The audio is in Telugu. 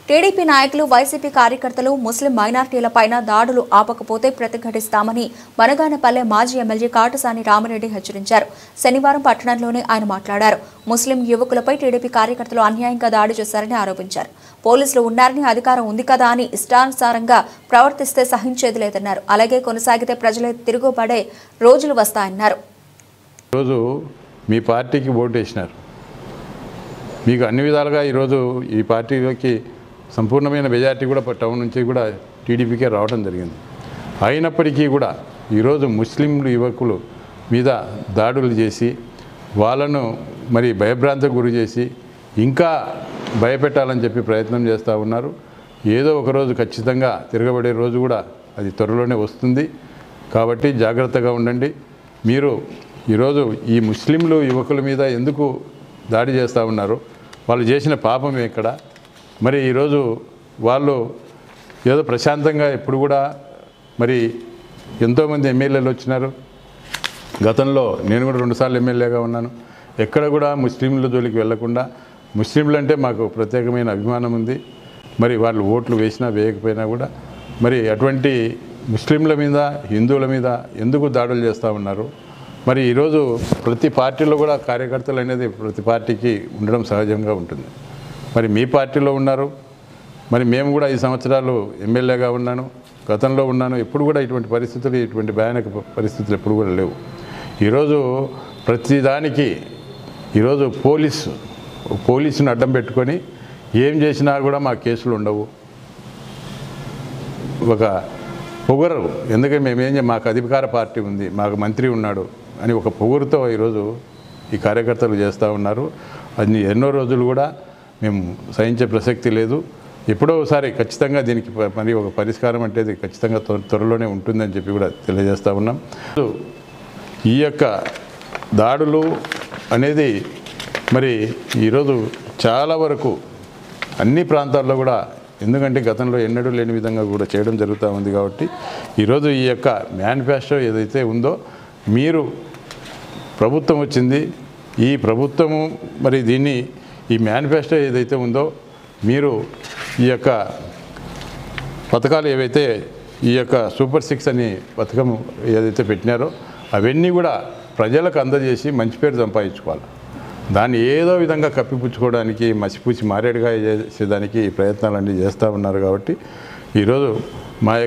టీడీపీ నాయకులు వైసీపీ కార్యకర్తలు ముస్లిం మైనార్టీలపైన దాడులు ఆపకపోతే ప్రతిఘటిస్తామని బనగానపల్లె మాజీ ఎమ్మెల్యే కాటసాని రామిరెడ్డి హెచ్చరించారు. శనివారం పట్టణంలోనే ఆయన మాట్లాడారు. ముస్లిం యువకులపై టీడీపీ కార్యకర్తలు అన్యాయంగా దాడి చేశారని ఆరోపించారు. పోలీసులు ఉన్నారని, అధికారం ఉంది కదా అని ఇష్టానుసారంగా ప్రవర్తిస్తే సహించేది లేదన్నారు. అలాగే కొనసాగితే ప్రజలే తిరుగుబడే రోజులు వస్తాయన్నారు. ఈరోజు మీ పార్టీకి ఓటు వేసినారు. మీకు అన్ని విధాలుగా ఈరోజు ఈ పార్టీలోకి సంపూర్ణమైన మెజార్టీ కూడా టౌన్ నుంచి కూడా టీడీపీకే రావడం జరిగింది. అయినప్పటికీ కూడా ఈరోజు ముస్లిం యువకులు మీద దాడులు చేసి వాళ్ళను మరి భయభ్రాంతికి గురి చేసి ఇంకా భయపెట్టాలని చెప్పి ప్రయత్నం చేస్తూ ఉన్నారు. ఏదో ఒకరోజు ఖచ్చితంగా తిరగబడే రోజు కూడా అది త్వరలోనే వస్తుంది. కాబట్టి జాగ్రత్తగా ఉండండి. మీరు ఈరోజు ఈ ముస్లింలు యువకుల మీద ఎందుకు దాడి చేస్తూ ఉన్నారు? వాళ్ళు చేసిన పాపం ఎక్కడ? మరి ఈరోజు వాళ్ళు ఏదో ప్రశాంతంగా ఎప్పుడు కూడా మరి ఎంతోమంది ఎమ్మెల్యేలు వచ్చినారు. గతంలో నేను కూడా 2 సార్లు ఎమ్మెల్యేగా ఉన్నాను. ఎక్కడ కూడా ముస్లింల జోలికి వెళ్లకుండా, ముస్లింలు అంటే మాకు ప్రత్యేకమైన అభిమానం ఉంది. మరి వాళ్ళు ఓట్లు వేసినా వేయకపోయినా కూడా మరి అటువంటి ముస్లింల మీద, హిందువుల మీద ఎందుకు దాడులు చేస్తూ ఉన్నారు? మరి ఈరోజు ప్రతి పార్టీలో కూడా కార్యకర్తలు అనేది ప్రతి పార్టీకి ఉండడం సహజంగా ఉంటుంది. మరి మీ పార్టీలో ఉన్నారు. మరి మేము కూడా 5 సంవత్సరాలు ఎమ్మెల్యేగా ఉన్నాను, గతంలో ఉన్నాను. ఎప్పుడు కూడా ఇటువంటి పరిస్థితులు, ఇటువంటి భయానక పరిస్థితులు ఎప్పుడు కూడా లేవు. ఈరోజు ప్రతిదానికి ఈరోజు పోలీసును అడ్డం పెట్టుకొని ఏం చేసినా కూడా మా కేసులు ఉండవు. ఒక పొగరు, ఎందుకంటే మాకు అధికార పార్టీ ఉంది, మాకు మంత్రి ఉన్నాడు అని ఒక పొగురుతో ఈరోజు ఈ కార్యకర్తలు చేస్తూ ఉన్నారు. అది ఎన్నో రోజులు కూడా మేము సహించే ప్రసక్తి లేదు. ఎప్పుడో ఒకసారి ఖచ్చితంగా దీనికి మరి ఒక పరిష్కారం అంటే ఖచ్చితంగా త్వరలోనే ఉంటుందని చెప్పి కూడా తెలియజేస్తూ ఉన్నాం. ఈ యొక్క దాడులు అనేది మరి ఈరోజు చాలా వరకు అన్ని ప్రాంతాల్లో కూడా, ఎందుకంటే గతంలో ఎన్నడూ లేని విధంగా కూడా చేయడం జరుగుతూ ఉంది. కాబట్టి ఈరోజు ఈ యొక్క మేనిఫెస్టో ఏదైతే ఉందో, మీరు ప్రభుత్వం వచ్చింది, ఈ ప్రభుత్వము మరి దీన్ని ఈ మేనిఫెస్టో ఏదైతే ఉందో, మీరు ఈ యొక్క పథకాలు ఏవైతే ఈ యొక్క సూపర్ 6 అని పథకం ఏదైతే పెట్టినారో అవన్నీ కూడా ప్రజలకు అందజేసి మంచి పేరు సంపాదించుకోవాలి. దాన్ని ఏదో విధంగా కప్పిపుచ్చుకోవడానికి, మసిపూచి మారేడుగా చేసేదానికి ప్రయత్నాలన్నీ చేస్తూ ఉన్నారు. కాబట్టి ఈరోజు మా